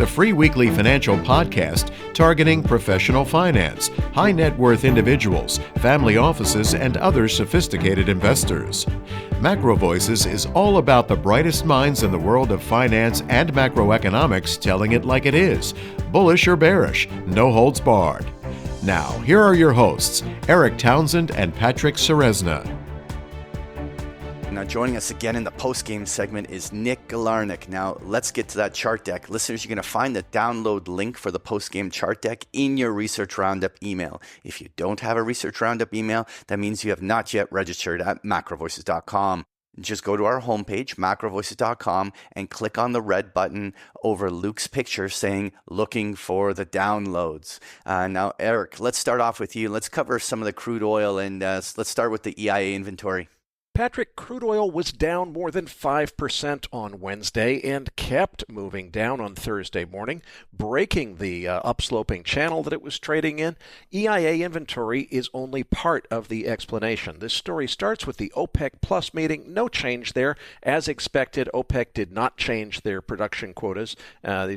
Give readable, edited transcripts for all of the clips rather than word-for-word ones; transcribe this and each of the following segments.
the free weekly financial podcast targeting professional finance, high net worth individuals, family offices, and other sophisticated investors. MacroVoices is all about the brightest minds in the world of finance and macroeconomics telling it like it is, bullish or bearish, no holds barred. Now, here are your hosts, Eric Townsend and Patrick Ceresna. Now, joining us again in the Postgame segment is Nick Galarnik. Now, let's get to that chart deck. Listeners, you're going to find the download link for the Postgame chart deck in your Research Roundup email. If you don't have a Research Roundup email, that means you have not yet registered at MacroVoices.com. Just go to our homepage, MacroVoices.com, and click on the red button over Luke's picture saying, looking for the downloads. Now, Eric, let's start off with you. Let's cover some of the crude oil, and let's start with the EIA inventory. Patrick, crude oil was down more than 5% on Wednesday and kept moving down on Thursday morning, breaking the upsloping channel that it was trading in. EIA inventory is only part of the explanation. This story starts with the OPEC Plus meeting. No change there. As expected, OPEC did not change their production quotas.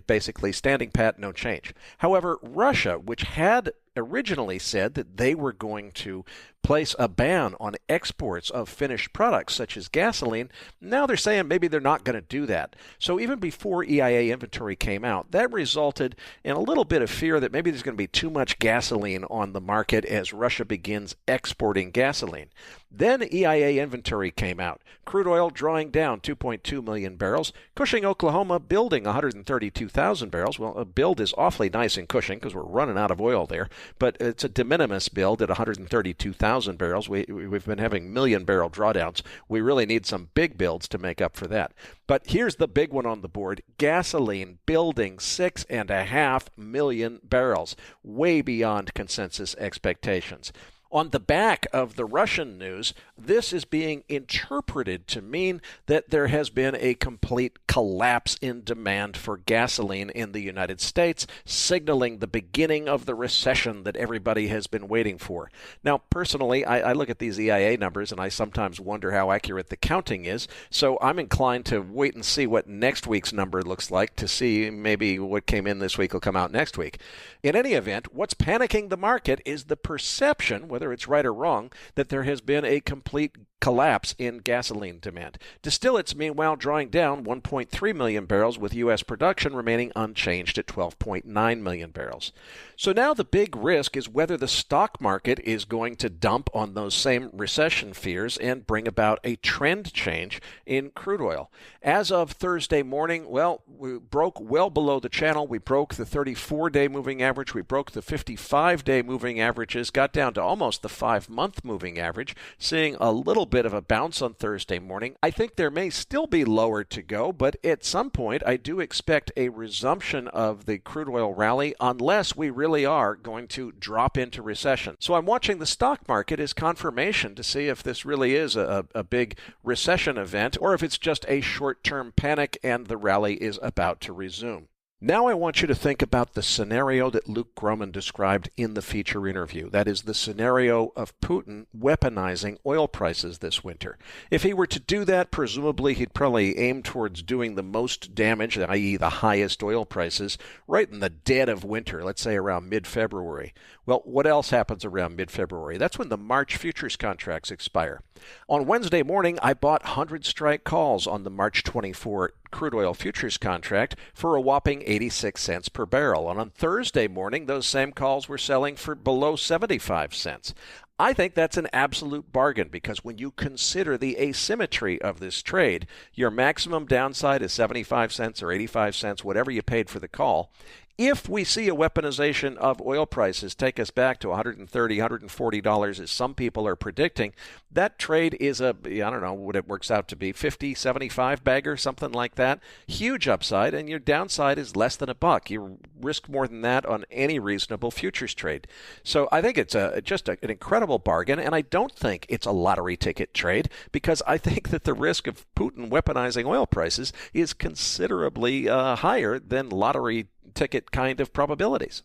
Basically standing pat, no change. However, Russia, which had originally said that they were going to place a ban on exports of finished products such as gasoline, now they're saying maybe they're not going to do that. So even before EIA inventory came out, that resulted in a little bit of fear that maybe there's going to be too much gasoline on the market as Russia begins exporting gasoline. Then EIA inventory came out. Crude oil drawing down 2.2 million barrels. Cushing, Oklahoma building 132,000 barrels. Well, a build is awfully nice in Cushing because we're running out of oil there, but it's a de minimis build at 132,000 barrels. We've been having million-barrel drawdowns. We really need some big builds to make up for that. But here's the big one on the board. Gasoline building 6.5 million barrels, way beyond consensus expectations. On the back of the Russian news, this is being interpreted to mean that there has been a complete collapse in demand for gasoline in the United States, signaling the beginning of the recession that everybody has been waiting for. Now, personally, I look at these EIA numbers and I sometimes wonder how accurate the counting is, so I'm inclined to wait and see what next week's number looks like to see maybe what came in this week will come out next week. In any event, what's panicking the market is the perception, whether it's right or wrong, that there has been a complete collapse in gasoline demand. Distillates, meanwhile, drawing down 1.3 million barrels, with U.S. production remaining unchanged at 12.9 million barrels. So now the big risk is whether the stock market is going to dump on those same recession fears and bring about a trend change in crude oil. As of Thursday morning, well, we broke well below the channel. We broke the 34-day moving average. We broke the 55-day moving averages, got down to almost the 5-month moving average, seeing a little bit of a bounce on Thursday morning. I think there may still be lower to go, but at some point I do expect a resumption of the crude oil rally unless we really are going to drop into recession. So I'm watching the stock market as confirmation to see if this really is a big recession event or if it's just a short-term panic and the rally is about to resume. Now I want you to think about the scenario that Luke Gromen described in the feature interview. That is the scenario of Putin weaponizing oil prices this winter. If he were to do that, presumably he'd probably aim towards doing the most damage, i.e. the highest oil prices, right in the dead of winter, let's say around mid-February. Well, what else happens around mid-February? That's when the March futures contracts expire. On Wednesday morning, I bought 100-strike calls on the March 24 crude oil futures contract for a whopping 86 cents per barrel. And on Thursday morning, those same calls were selling for below 75 cents. I think that's an absolute bargain because when you consider the asymmetry of this trade, your maximum downside is 75 cents or 85 cents, whatever you paid for the call. If we see a weaponization of oil prices take us back to $130, $140, as some people are predicting, that trade is I don't know what it works out to be, 50, 75 bagger, something like that. Huge upside, and your downside is less than $1. You risk more than that on any reasonable futures trade. So I think it's just an incredible bargain, and I don't think it's a lottery ticket trade because I think that the risk of Putin weaponizing oil prices is considerably higher than lottery ticket kind of probabilities.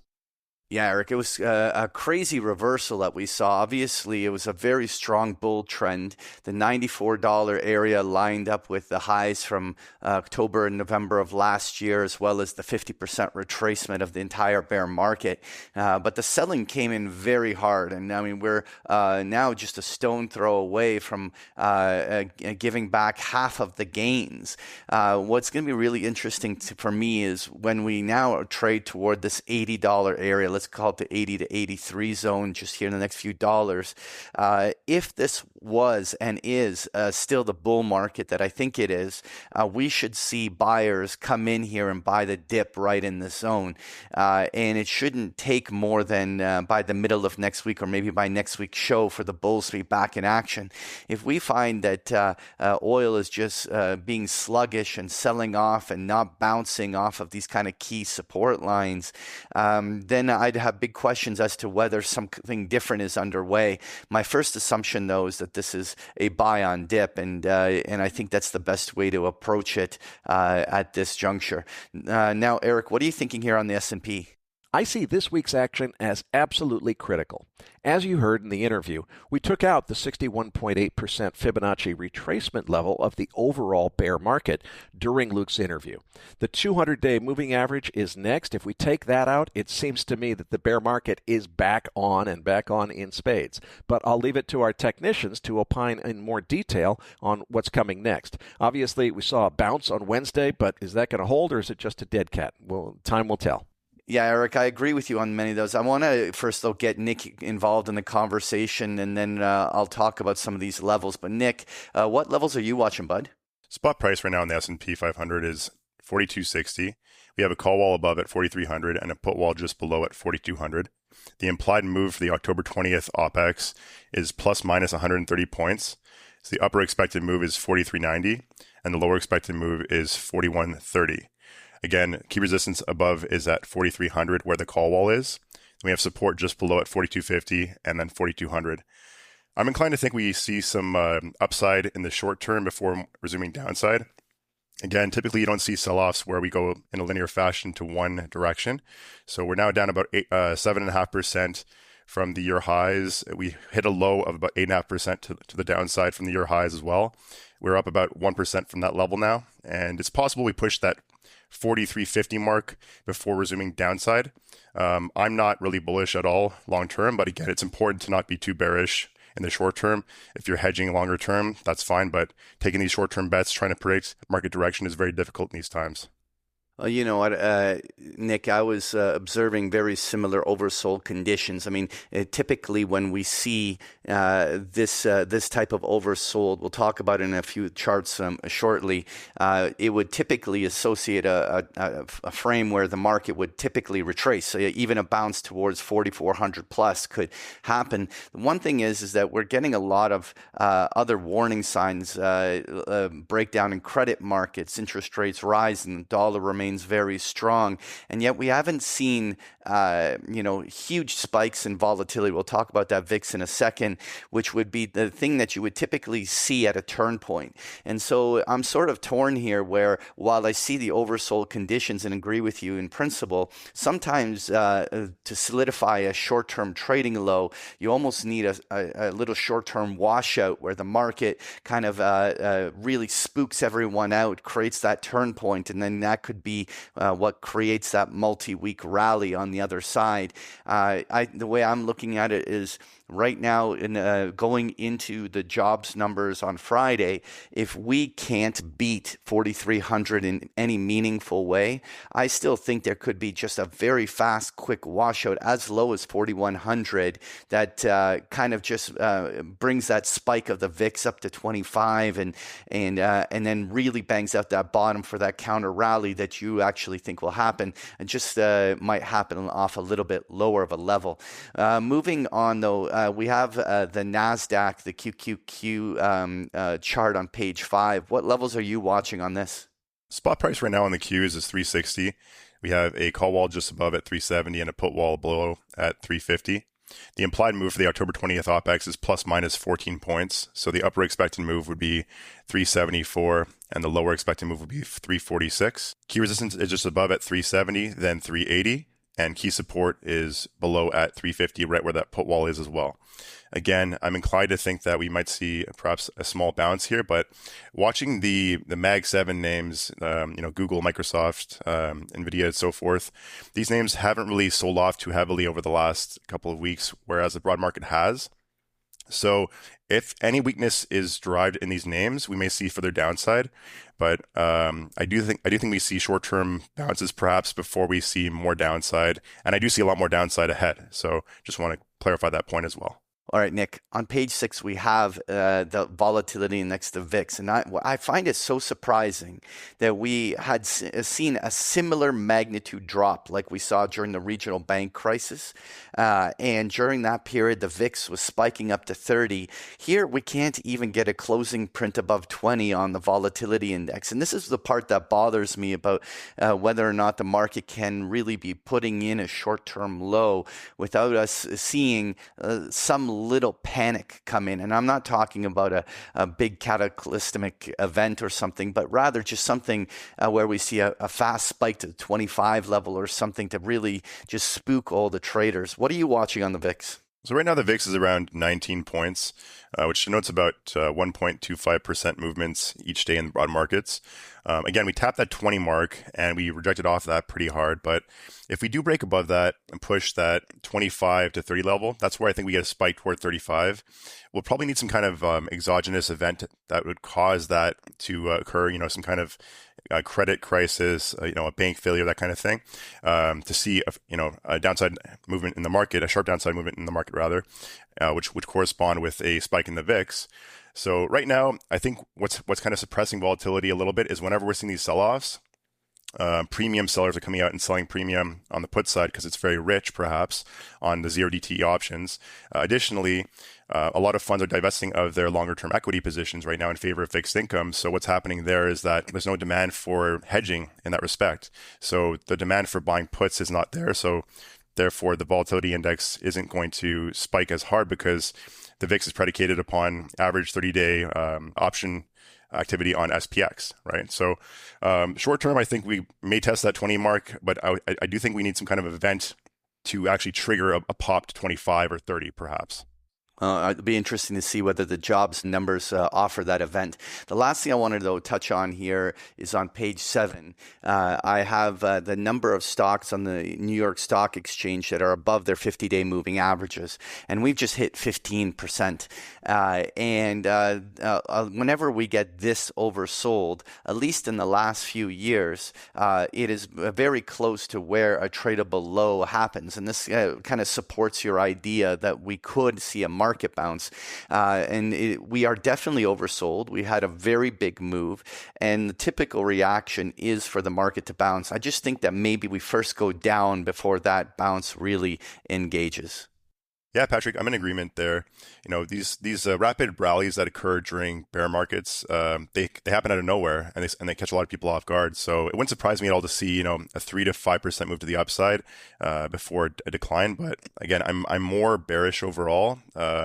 Yeah, Eric, it was a crazy reversal that we saw. Obviously, it was a very strong bull trend. The $94 area lined up with the highs from October and November of last year, as well as the 50% retracement of the entire bear market. But the selling came in very hard. And I mean, we're now just a stone throw away from giving back half of the gains. What's going to be really interesting for me is when we now trade toward this $80 area. Let's call it the 80 to 83 zone just here in the next few dollars. If this was and is still the bull market that I think it is, we should see buyers come in here and buy the dip right in the zone. And it shouldn't take more than by the middle of next week or maybe by next week's show for the bulls to be back in action. If we find that oil is just being sluggish and selling off and not bouncing off of these kind of key support lines, then I'd have big questions as to whether something different is underway. My first assumption, though, is that this is a buy on dip, and I think that's the best way to approach it at this juncture. Now, Eric, what are you thinking here on the S&P? I see this week's action as absolutely critical. As you heard in the interview, we took out the 61.8% Fibonacci retracement level of the overall bear market during Luke's interview. The 200-day moving average is next. If we take that out, it seems to me that the bear market is back on in spades. But I'll leave it to our technicians to opine in more detail on what's coming next. Obviously, we saw a bounce on Wednesday, but is that going to hold or is it just a dead cat? Well, time will tell. Yeah, Eric, I agree with you on many of those. I want to first, though, get Nick involved in the conversation, and then I'll talk about some of these levels. But Nick, what levels are you watching, bud? Spot price right now in the S&P 500 is 42.60. We have a call wall above at 4,300 and a put wall just below at 4,200. The implied move for the October 20th OPEX is plus minus 130 points. So the upper expected move is 43.90, and the lower expected move is 41.30. Again, key resistance above is at 4,300 where the call wall is. We have support just below at 4,250 and then 4,200. I'm inclined to think we see some upside in the short term before resuming downside. Again, typically you don't see sell-offs where we go in a linear fashion to one direction. So we're now down about 7.5% from the year highs. We hit a low of about 8.5% to the downside from the year highs as well. We're up about 1% from that level now. And it's possible we push that 43.50 mark before resuming downside. I'm not really bullish at all long term, but again, it's important to not be too bearish in the short term. If you're hedging longer term, that's fine, but taking these short term bets, trying to predict market direction is very difficult in these times. You know what, Nick, I was observing very similar oversold conditions. I mean, typically when we see this type of oversold, we'll talk about it in a few charts shortly, it would typically associate a frame where the market would typically retrace. So even a bounce towards 4,400 plus could happen. The one thing is that we're getting a lot of other warning signs, breakdown in credit markets, interest rates rise, and the dollar remains very strong, and yet we haven't seen huge spikes in volatility. We'll talk about that VIX in a second, which would be the thing that you would typically see at a turn point. And so I'm sort of torn here where while I see the oversold conditions and agree with you in principle, sometimes to solidify a short-term trading low, you almost need a little short-term washout where the market kind of really spooks everyone out, creates that turn point, and then that could be what creates that multi-week rally on the other side. The way I'm looking at it is right now, in going into the jobs numbers on Friday, if we can't beat 4,300 in any meaningful way, I still think there could be just a very fast, quick washout as low as 4,100 that kind of just brings that spike of the VIX up to 25 and then really bangs out that bottom for that counter rally that you actually think will happen, and just might happen off a little bit lower of a level. Moving on, though, we have the Nasdaq, the QQQ chart on page 5. What levels are you watching on this? Spot price right now on the Qs is 360. We have a call wall just above at 370 and a put wall below at 350. The implied move for the October 20th OPEX is plus minus 14 points. So the upper expected move would be 374 and the lower expected move would be 346. Key resistance is just above at 370, then 380. and key support is below at 350, right where that put wall is as well. Again, I'm inclined to think that we might see perhaps a small bounce here, but watching the Mag 7 names, Google, Microsoft, NVIDIA, and so forth, these names haven't really sold off too heavily over the last couple of weeks, whereas the broad market has. So if any weakness is derived in these names, we may see further downside. But I do think we see short-term bounces perhaps before we see more downside, and I do see a lot more downside ahead. So just want to clarify that point as well. All right, Nick, on page 6, we have the volatility index, the VIX. And I find it so surprising that we had seen a similar magnitude drop like we saw during the regional bank crisis. And during that period, the VIX was spiking up to 30. Here, we can't even get a closing print above 20 on the volatility index. And this is the part that bothers me about whether or not the market can really be putting in a short-term low without us seeing some little panic come in. And I'm not talking about a big cataclysmic event or something, but rather just something where we see a fast spike to the 25 level or something to really just spook all the traders. What are you watching on the VIX? So right now the VIX is around 19 points, which denotes about 1.25% movements each day in the broad markets. Again, we tapped that 20 mark and we rejected off that pretty hard. But if we do break above that and push that 25 to 30 level, that's where I think we get a spike toward 35. We'll probably need some kind of exogenous event that would cause that to occur, some kind of credit crisis, a bank failure, that kind of thing, to see, a downside movement in the market, a sharp downside movement in the market rather, which would correspond with a spike in the VIX. So right now, I think what's kind of suppressing volatility a little bit is whenever we're seeing these sell-offs, premium sellers are coming out and selling premium on the put side because it's very rich, perhaps, on the 0DTE options. Additionally, a lot of funds are divesting of their longer-term equity positions right now in favor of fixed income. So what's happening there is that there's no demand for hedging in that respect. So the demand for buying puts is not there. So therefore, the volatility index isn't going to spike as hard because the VIX is predicated upon average 30-day option activity on SPX, right? So short term, I think we may test that 20 mark, but I do think we need some kind of event to actually trigger a pop to 25 or 30 perhaps. It'd be interesting to see whether the jobs numbers offer that event. The last thing I wanted to touch on here is on page 7. I have the number of stocks on the New York Stock Exchange that are above their 50-day moving averages, and we've just hit 15%. Whenever we get this oversold, at least in the last few years, it is very close to where a tradable low happens, and this kind of supports your idea that we could see a market bounce. We are definitely oversold. We had a very big move, and the typical reaction is for the market to bounce. I just think that maybe we first go down before that bounce really engages. Yeah, Patrick, I'm in agreement there. These rapid rallies that occur during bear markets, they happen out of nowhere and they catch a lot of people off guard. So it wouldn't surprise me at all to see a 3 to 5% move to the upside before a decline. But again, I'm more bearish overall.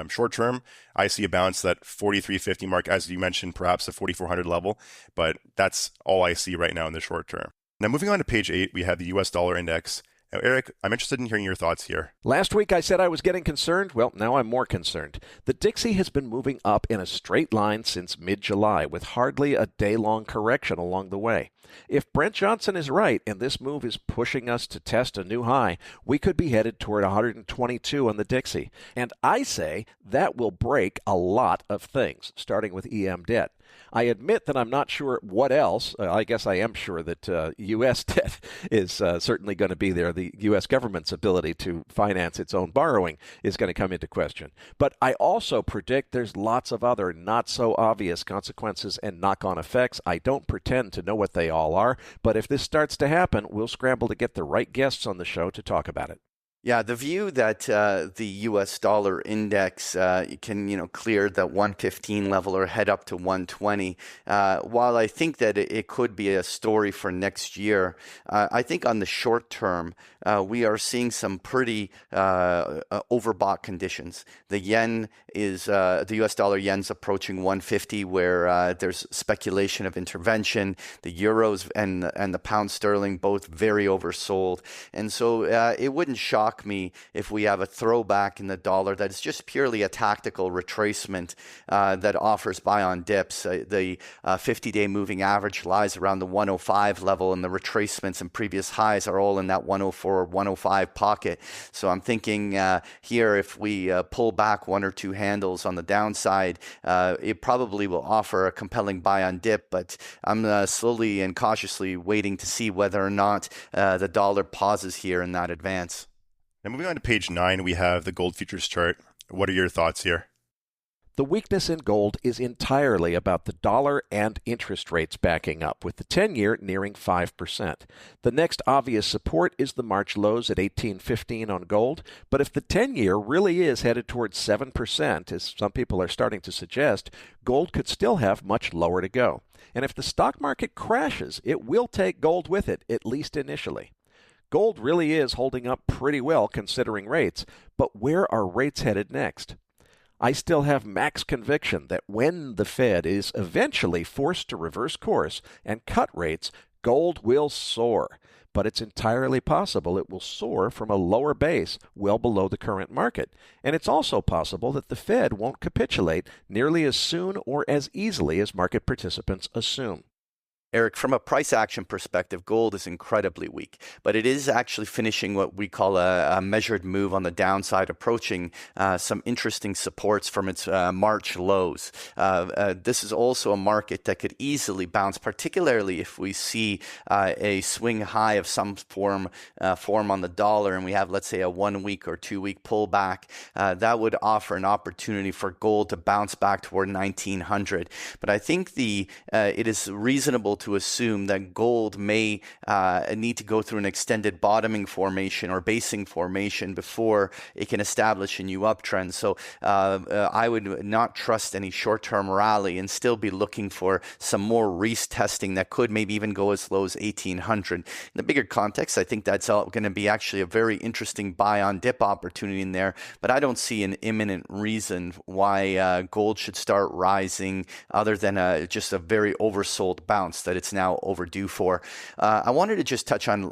Short term, I see a bounce that 43.50 mark, as you mentioned, perhaps a 4,400 level. But that's all I see right now in the short term. Now, moving on to page 8, we have the U.S. dollar index. Now, Eric, I'm interested in hearing your thoughts here. Last week I said I was getting concerned. Well, now I'm more concerned. The Dixie has been moving up in a straight line since mid-July, with hardly a day-long correction along the way. If Brent Johnson is right and this move is pushing us to test a new high, we could be headed toward 122 on the Dixie. And I say that will break a lot of things, starting with EM debt. I admit that I'm not sure what else. I guess I am sure that U.S. debt is certainly going to be there. The U.S. government's ability to finance its own borrowing is going to come into question. But I also predict there's lots of other not-so-obvious consequences and knock-on effects. I don't pretend to know what they all are, but if this starts to happen, we'll scramble to get the right guests on the show to talk about it. Yeah, the view that the U.S. dollar index can, clear the 115 level or head up to 120, while I think that it could be a story for next year, I think on the short term, we are seeing some pretty overbought conditions. The yen is, the U.S. dollar yen's approaching 150, where there's speculation of intervention. The euros and the pound sterling both very oversold. And so it wouldn't shock me if we have a throwback in the dollar that is just purely a tactical retracement that offers buy on dips. The 50-day moving average lies around the 105 level, and the retracements and previous highs are all in that 104 or 105 pocket. So I'm thinking here, if we pull back one or two handles on the downside, it probably will offer a compelling buy on dip, but I'm slowly and cautiously waiting to see whether or not the dollar pauses here in that advance. Now, moving on to page 9, we have the gold futures chart. What are your thoughts here? The weakness in gold is entirely about the dollar and interest rates backing up, with the 10-year nearing 5%. The next obvious support is the March lows at 18.15 on gold, but if the 10-year really is headed towards 7%, as some people are starting to suggest, gold could still have much lower to go. And if the stock market crashes, it will take gold with it, at least initially. Gold really is holding up pretty well considering rates, but where are rates headed next? I still have max conviction that when the Fed is eventually forced to reverse course and cut rates, gold will soar. But it's entirely possible it will soar from a lower base well below the current market. And it's also possible that the Fed won't capitulate nearly as soon or as easily as market participants assume. Eric, from a price action perspective, gold is incredibly weak, but it is actually finishing what we call a measured move on the downside, approaching some interesting supports from its March lows. This is also a market that could easily bounce, particularly if we see a swing high of some form on the dollar, and we have, let's say, a 1 week or 2 week pullback. That would offer an opportunity for gold to bounce back toward 1900. But I think it is reasonable to assume that gold may need to go through an extended bottoming formation or basing formation before it can establish a new uptrend. So I would not trust any short-term rally and still be looking for some more retesting that could maybe even go as low as 1800. In the bigger context, I think that's going to be actually a very interesting buy on dip opportunity in there, but I don't see an imminent reason why gold should start rising other than just a very oversold bounce that it's now overdue for. I wanted to just touch on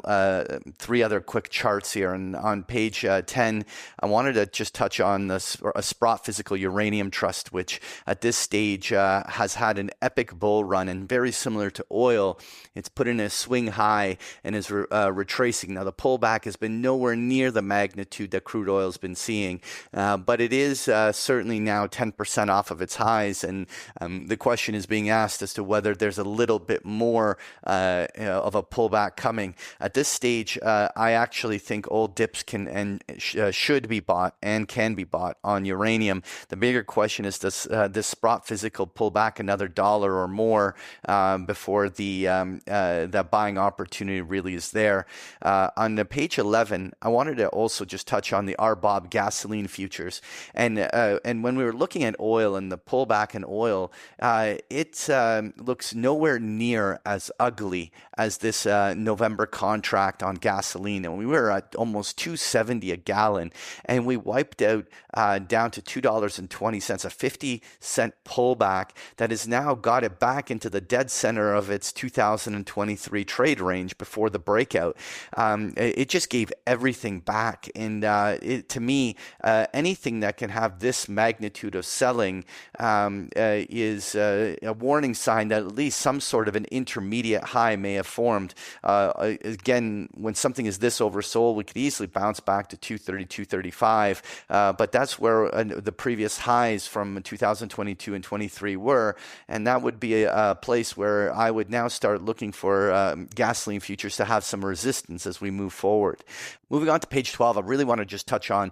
3 other quick charts here. And on page 10, I wanted to just touch on a Sprott Physical Uranium Trust, which at this stage has had an epic bull run, and very similar to oil, it's put in a swing high and is retracing. Now, the pullback has been nowhere near the magnitude that crude oil has been seeing, but it is certainly now 10% off of its highs. And the question is being asked as to whether there's a little bit more of a pullback coming. At this stage, I actually think old dips can and should be bought and can be bought on uranium. The bigger question is, does this Sprott Physical pull back another $1 or more before that buying opportunity really is there? On the page 11, I wanted to also just touch on the RBOB gasoline futures. And when we were looking at oil and the pullback in oil, it looks nowhere near as ugly as this November contract on gasoline. And we were at almost $2.70 a gallon, and we wiped out down to $2.20, a 50-cent pullback that has now got it back into the dead center of its 2023 trade range before the breakout. It just gave everything back. And to me, anything that can have this magnitude of selling is a warning sign that at least some sort of an intermediate high may have formed. Again, when something is this oversold, we could easily bounce back to 230, 235. But that's where the previous highs from 2022 and 23 were. And that would be a place where I would now start looking for gasoline futures to have some resistance as we move forward. Moving on to page 12, I really want to just touch on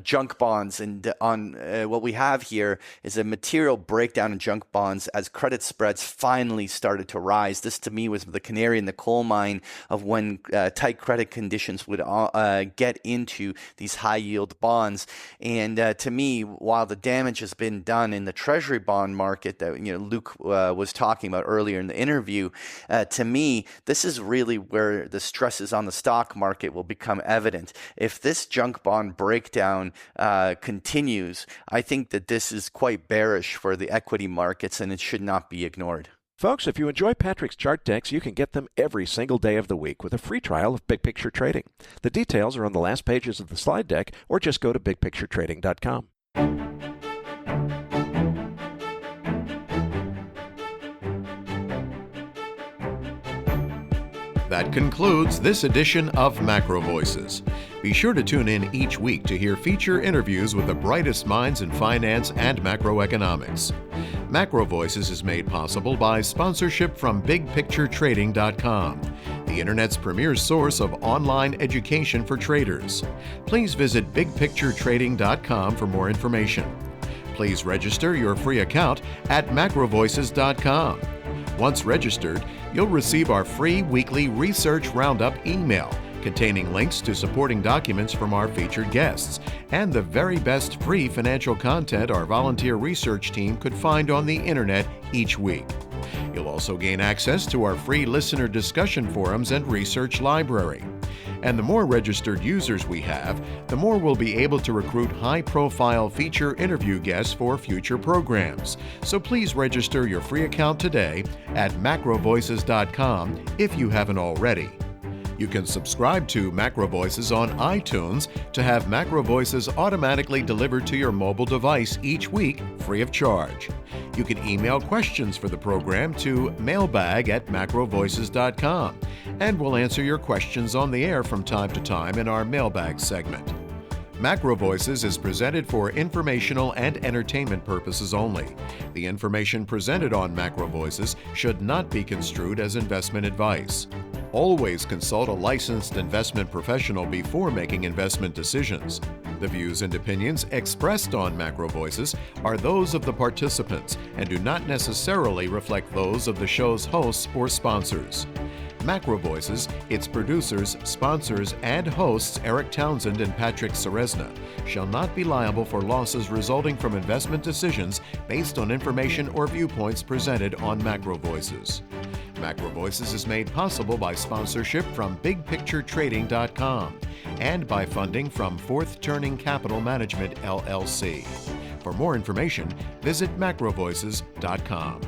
junk bonds. And on what we have here is a material breakdown in junk bonds as credit spreads finally started to rise. This, to me, was the canary in the coal mine of when tight credit conditions would get into these high-yield bonds. And to me, while the damage has been done in the Treasury bond market that Luke was talking about earlier in the interview, to me, this is really where the stresses on the stock market will become evident. If this junk bond breakdown continues, I think that this is quite bearish for the equity markets, and it should not be ignored. Folks, if you enjoy Patrick's chart decks, you can get them every single day of the week with a free trial of Big Picture Trading. The details are on the last pages of the slide deck, or just go to bigpicturetrading.com. That concludes this edition of MacroVoices. Be sure to tune in each week to hear feature interviews with the brightest minds in finance and macroeconomics. MacroVoices is made possible by sponsorship from BigPictureTrading.com, the Internet's premier source of online education for traders. Please visit BigPictureTrading.com for more information. Please register your free account at MacroVoices.com. Once registered, you'll receive our free weekly Research Roundup email containing links to supporting documents from our featured guests and the very best free financial content our volunteer research team could find on the internet each week. You'll also gain access to our free listener discussion forums and research library. And the more registered users we have, the more we'll be able to recruit high-profile feature interview guests for future programs. So please register your free account today at macrovoices.com if you haven't already. You can subscribe to MacroVoices on iTunes to have MacroVoices automatically delivered to your mobile device each week free of charge. You can email questions for the program to mailbag@macrovoices.com, and we'll answer your questions on the air from time to time in our mailbag segment. MacroVoices is presented for informational and entertainment purposes only. The information presented on MacroVoices should not be construed as investment advice. Always consult a licensed investment professional before making investment decisions. The views and opinions expressed on MacroVoices are those of the participants and do not necessarily reflect those of the show's hosts or sponsors. MacroVoices, its producers, sponsors, and hosts Eric Townsend and Patrick Ceresna shall not be liable for losses resulting from investment decisions based on information or viewpoints presented on MacroVoices. MacroVoices is made possible by sponsorship from BigPictureTrading.com and by funding from Fourth Turning Capital Management, LLC. For more information, visit MacroVoices.com.